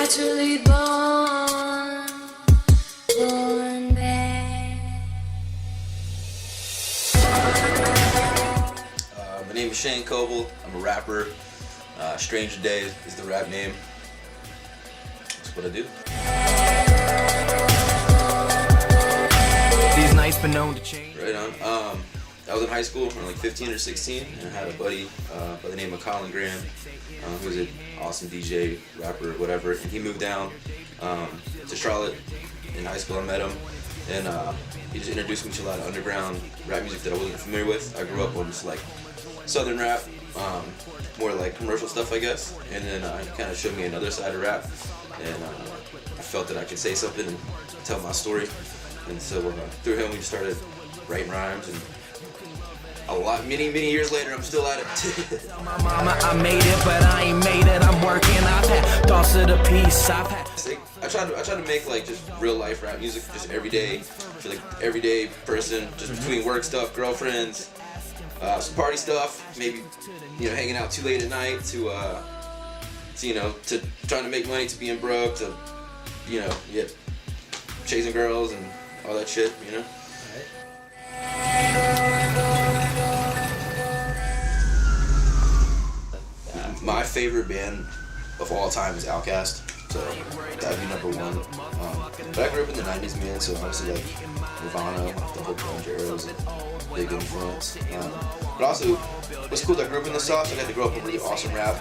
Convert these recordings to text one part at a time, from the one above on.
naturally born bad. My name is Shane Coble. I'm a rapper. Stranger Day is the rap name. That's what I do. These nights been known to change. Right on. I was in high school when I was like 15 or 16, and I had a buddy by the name of Colin Graham, who was an awesome DJ, rapper, whatever, and he moved down to Charlotte in high school. I met him, and he just introduced me to a lot of underground rap music that I wasn't familiar with. I grew up on just like southern rap, more like commercial stuff, I guess, and then he kind of showed me another side of rap, and I felt that I could say something and tell my story, and so through him we started writing rhymes, and many years later I'm still at it. My mama, I made it, but I ain't made it. I'm working. I've had thoughts of the piece. I've had. I try to make like just real life rap music, just everyday, for like everyday person, just between work stuff, girlfriends, some party stuff, maybe hanging out too late at night, to trying to make money, to being broke, to chasing girls and all that shit, My favorite band of all time is Outkast, so that'd be number one. But I grew up in the 90s, man, so obviously like Nirvana, the whole grunge era was a big influence. But also, what's cool is I grew up in the South, so I got to grow up in really awesome rap,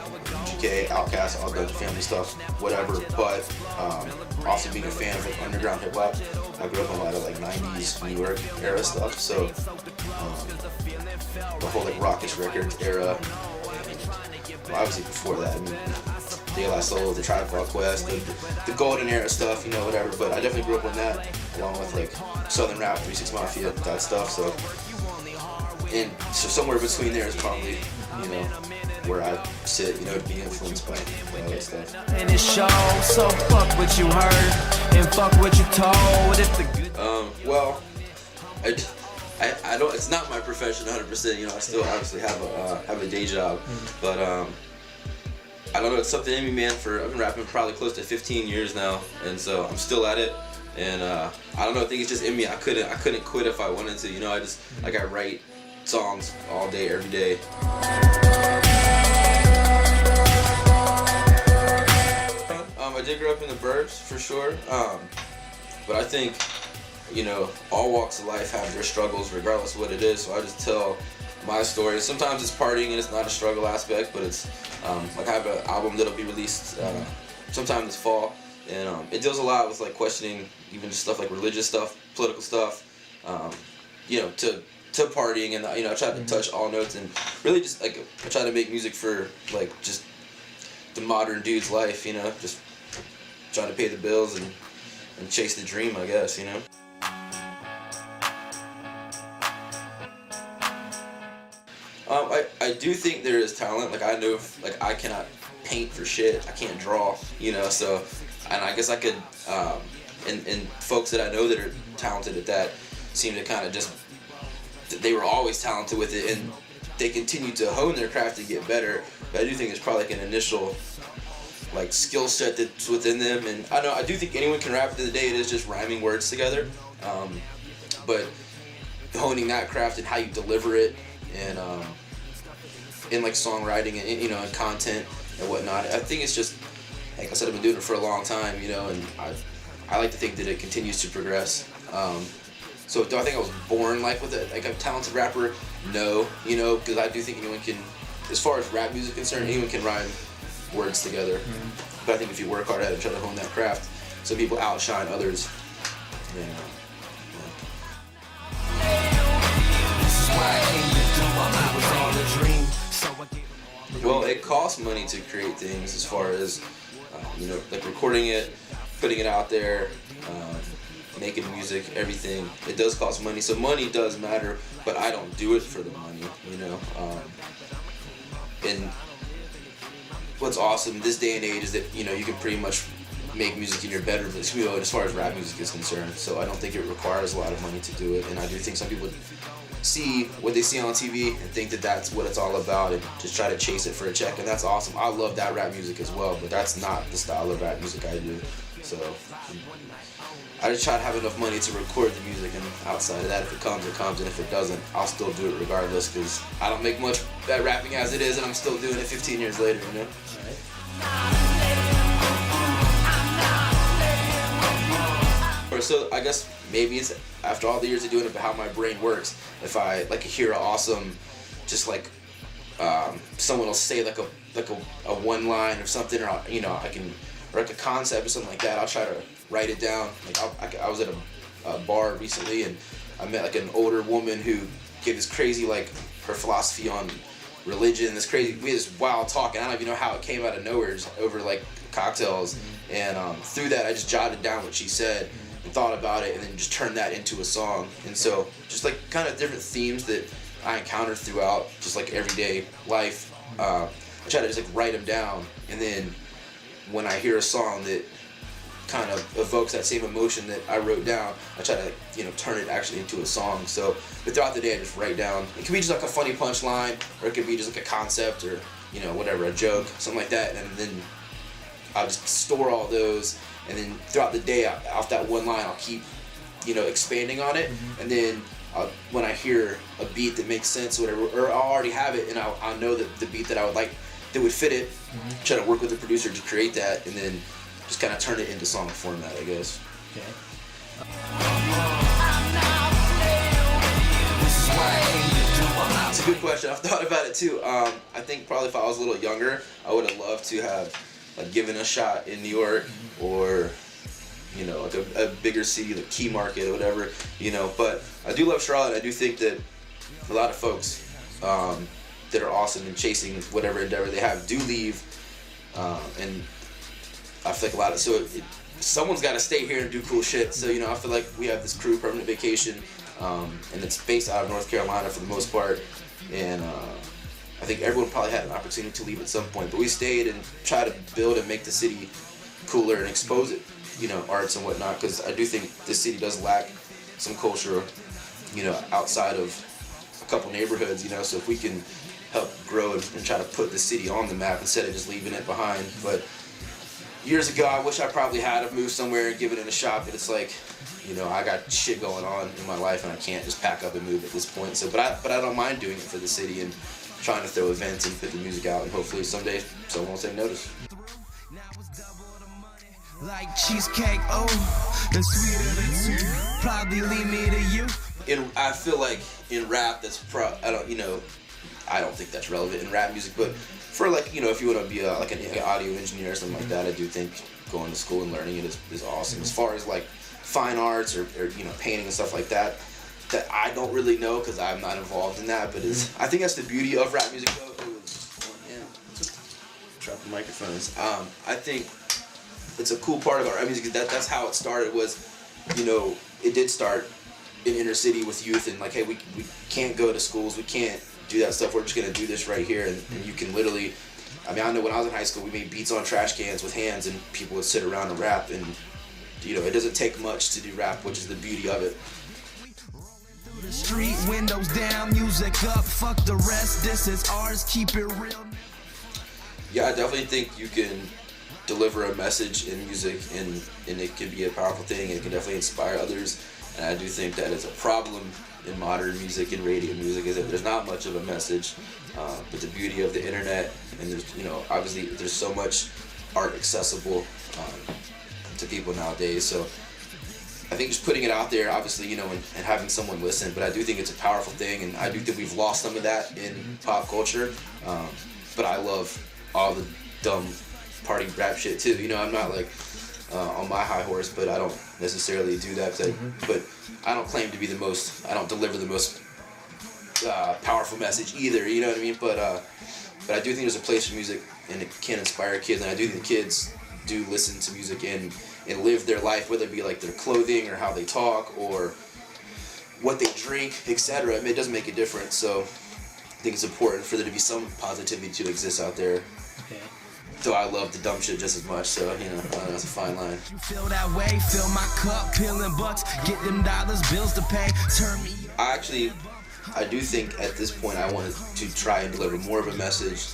a.k.a. Outkast, all the family stuff, whatever. But also being a fan of like underground hip hop, I grew up in a lot of like 90s New York era stuff, so the whole like Rockish Records era. Well, obviously before that, De La Soul, the Tribe Called Quest, the golden era stuff, whatever. But I definitely grew up on that, along with like Southern rap, 3 6 Mafia, that stuff. So somewhere between there is probably, where I sit, to be influenced by all that stuff. And it shows, so fuck what you heard and fuck what you told. If the good. Well, I don't. It's not my profession 100%. I still obviously have a day job, but I don't know. It's something in me, man. I've been rapping probably close to 15 years now, and so I'm still at it. And I don't know. I think it's just in me. I couldn't quit if I wanted to. I just I write songs all day, every day. I did grow up in the burbs for sure, but I think. All walks of life have their struggles regardless of what it is, so I just tell my story. Sometimes it's partying and it's not a struggle aspect, but it's like I have an album that'll be released sometime this fall, and it deals a lot with like questioning even just stuff like religious stuff, political stuff, to partying, and I try to touch all notes, and really just like I try to make music for like just the modern dude's life, just trying to pay the bills and chase the dream, I guess, I do think there is talent. Like I know, like I cannot paint for shit. I can't draw, So, and I guess I could. And folks that I know that are talented at that seem to kind of just. They were always talented with it, and they continue to hone their craft to get better. But I do think there's probably like an initial, like skill set that's within them. And I do think anyone can rap. At the end of the day, it is just rhyming words together. But honing that craft and how you deliver it, and in like songwriting and and content and whatnot. I think it's just, like I said, I've been doing it for a long time, and I like to think that it continues to progress. So do I think I was born like with it, like a talented rapper? No, because I do think anyone can, as far as rap music is concerned, anyone can rhyme words together. But I think if you work hard at it and try to hone that craft, so people outshine others, Well, it costs money to create things, as far as like recording it, putting it out there, making music, everything. It does cost money, so money does matter. But I don't do it for the money, And what's awesome this day and age is that you can pretty much make music in your bedroom, as far as rap music is concerned. So I don't think it requires a lot of money to do it, and I do think some people see what they see on TV and think that that's what it's all about and just try to chase it for a check, and that's awesome. I love that rap music as well, but that's not the style of rap music I do. So I just try to have enough money to record the music, and outside of that, if it comes, it comes, and if it doesn't, I'll still do it regardless, because I don't make much at rapping as it is, and I'm still doing it 15 years later, you know? So I guess maybe it's after all the years of doing it, but how my brain works. If I like hear an awesome, just like someone will say like a one line or something, or you know, I can, or like a concept or something like that, I'll try to write it down. Like I was at a bar recently, and I met like an older woman who gave this crazy, like, her philosophy on religion, we had this wild talk, and I don't even know how it came out of nowhere, just over like cocktails, and through that I just jotted down what she said and thought about it, and then just turned that into a song. And so just like kind of different themes that I encounter throughout just like everyday life, I try to just like write them down, and then when I hear a song that kind of evokes that same emotion that I wrote down, I try to, you know, turn it actually into a song. So, but throughout the day I just write down. It could be just like a funny punchline, or it could be just like a concept, or, you know, whatever, a joke, something like that, and then I'll just store all those, and then throughout the day, off that one line, I'll keep, you know, expanding on it, and then when I hear a beat that makes sense, or whatever, or I'll already have it, and I'll know that the beat that I would like, that would fit it, try to work with the producer to create that, and then just kind of turn it into song format, I guess. Okay. It's a good question. I've thought about it too. I think probably if I was a little younger, I would have loved to have like given a shot in New York, or, you know, like a bigger city, like Key Market or whatever, you know. But I do love Charlotte. I do think that a lot of folks that are awesome and chasing whatever endeavor they have do leave, and I feel like a lot of, someone's got to stay here and do cool shit. So, you know, I feel like we have this crew, Permanent Vacation, and it's based out of North Carolina for the most part, and I think everyone probably had an opportunity to leave at some point, but we stayed and tried to build and make the city cooler and expose it, you know, arts and whatnot, because I do think this city does lack some culture, you know, outside of a couple neighborhoods, you know. So if we can help grow and try to put the city on the map instead of just leaving it behind. But years ago, I wish I probably had have moved somewhere and given it a shot, but it's like, you know, I got shit going on in my life, and I can't just pack up and move at this point. So, but I don't mind doing it for the city and trying to throw events and put the music out, and hopefully someday someone will take notice. Like cheesecake, oh, the sweeter the two, probably lead me to you. I feel like in rap, that's I don't think that's relevant in rap music, but for, like, you know, if you want to be like an audio engineer or something like that, I do think going to school and learning it is awesome. As far as like fine arts or you know, painting and stuff like that I don't really know, because I'm not involved in that, but I think that's the beauty of rap music though. Dropping microphones. I think it's a cool part of our rap music. That's how it started, was, you know, it did start in inner city with youth, and like, hey, we can't go to schools, we can't do that stuff, we're just gonna do this right here, and you can literally, I mean, I know when I was in high school, we made beats on trash cans with hands, and people would sit around and rap, and, you know, it doesn't take much to do rap, which is the beauty of it. The street windows down, music up, fuck the rest, this is ours, keep it real. Yeah, I definitely think you can deliver a message in music, and it can be a powerful thing. It can definitely inspire others, and I do think that is a problem in modern music and radio music, is that there's not much of a message. But the beauty of the internet, and there's, you know, obviously there's so much art accessible to people nowadays. So I think just putting it out there, obviously, you know, and having someone listen. But I do think it's a powerful thing, and I do think we've lost some of that in pop culture. But I love all the dumb party rap shit too. You know, I'm not like on my high horse, but I don't necessarily do that. But I don't claim to be the most. I don't deliver the most powerful message either. You know what I mean? But I do think there's a place for music, and it can inspire kids. And I do think kids do listen to music and live their life, whether it be like their clothing or how they talk or what they drink, etc. I mean, it doesn't make a difference. So I think it's important for there to be some positivity to exist out there. Okay. So I love the dumb shit just as much, so, you know, that's a fine line. You feel that way, fill my cup, peeling bucks, get them dollars, bills to pay, turn me. I actually I do think at this point I wanted to try and deliver more of a message,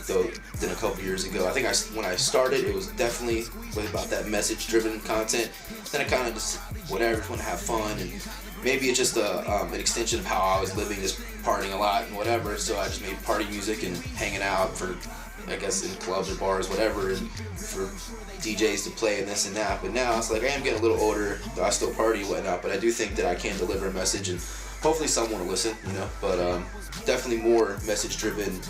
though, than a couple years ago. I think when I started, it was definitely about that message-driven content. Then I kind of just, whatever, just want to have fun, and maybe it's just an extension of how I was living, just partying a lot and whatever, so I just made party music and hanging out for, I guess, in clubs or bars, whatever, and for DJs to play and this and that. But now it's like I am getting a little older, I still party and whatnot, but I do think that I can deliver a message, and hopefully someone will listen, you know. But definitely more message-driven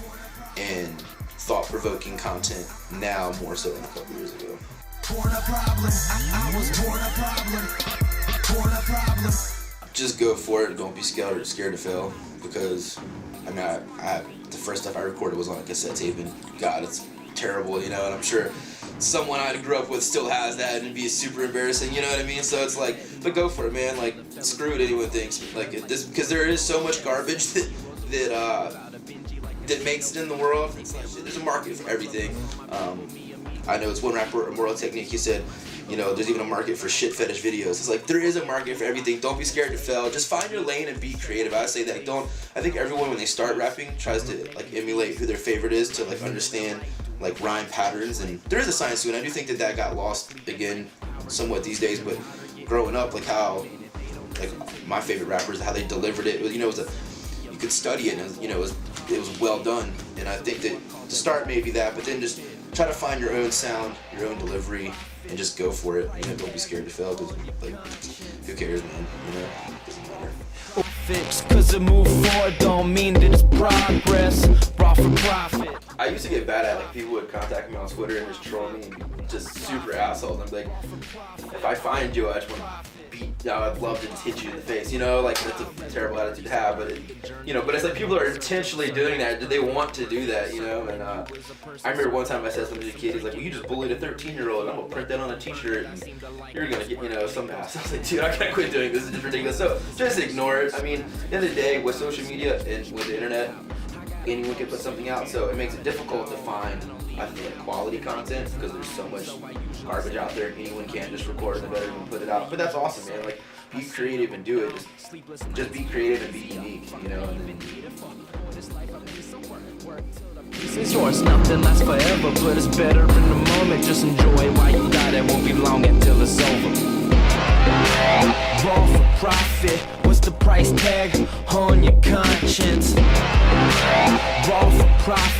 and thought-provoking content now, more so than a couple years ago. Born a problem. I was born a problem. Born a problem. Just go for it. Don't be scared to fail, because I mean, I the first stuff I recorded was on a cassette tape, and God, it's terrible, you know. And I'm sure someone I grew up with still has that, and it'd be super embarrassing, you know what I mean? So it's like, but go for it, man. Like, screw what anyone thinks. Like this, because there is so much garbage that makes it in the world. It's like, there's a market for everything. I know it's one rapper, Moral Technique, he said, you know, there's even a market for shit fetish videos. It's like, there is a market for everything. Don't be scared to fail. Just find your lane and be creative. I say that. I think everyone, when they start rapping, tries to like emulate who their favorite is, to like understand like rhyme patterns, and there is a science to it. I do think that got lost again somewhat these days, but growing up, like how, like my favorite rappers, how they delivered it, you know, you could study it, and you know, it was well done. And I think that to start maybe that, but then just try to find your own sound, your own delivery, and just go for it. You know, don't be scared to fail, because like, who cares, man? You know, it doesn't matter. Fix, cause it move forward don't mean that it's progress. Raw for profit. I used to get bad at, like, people would contact me on Twitter and just troll me and be just super assholes. I'm like, if I find you, I just want to beat, I'd love to hit you in the face, you know, like, that's a terrible attitude to have, but you know, but it's like people are intentionally doing that. Do they want to do that, you know? And I remember one time I said something to a kid, he's like, well, you just bullied a 13-year-old, I'm gonna print that on a t-shirt, and you're gonna get, you know, some ass. I was like, dude, I gotta quit doing this, it's just ridiculous. So just ignore it. I mean, at the end of the day, with social media and with the internet, anyone can put something out, so it makes it difficult to find, I feel like, quality content, because there's so much garbage out there. Anyone can just record in the bedroom and put it out. But that's awesome, man. Like, be creative and do it. Just be creative and be unique, you know. And then, This is yours, nothing lasts forever, but it's better in the moment. Just enjoy it while you got it, won't be long until it's over. Raw for profit, what's the price tag on your conscience? Raw for profit.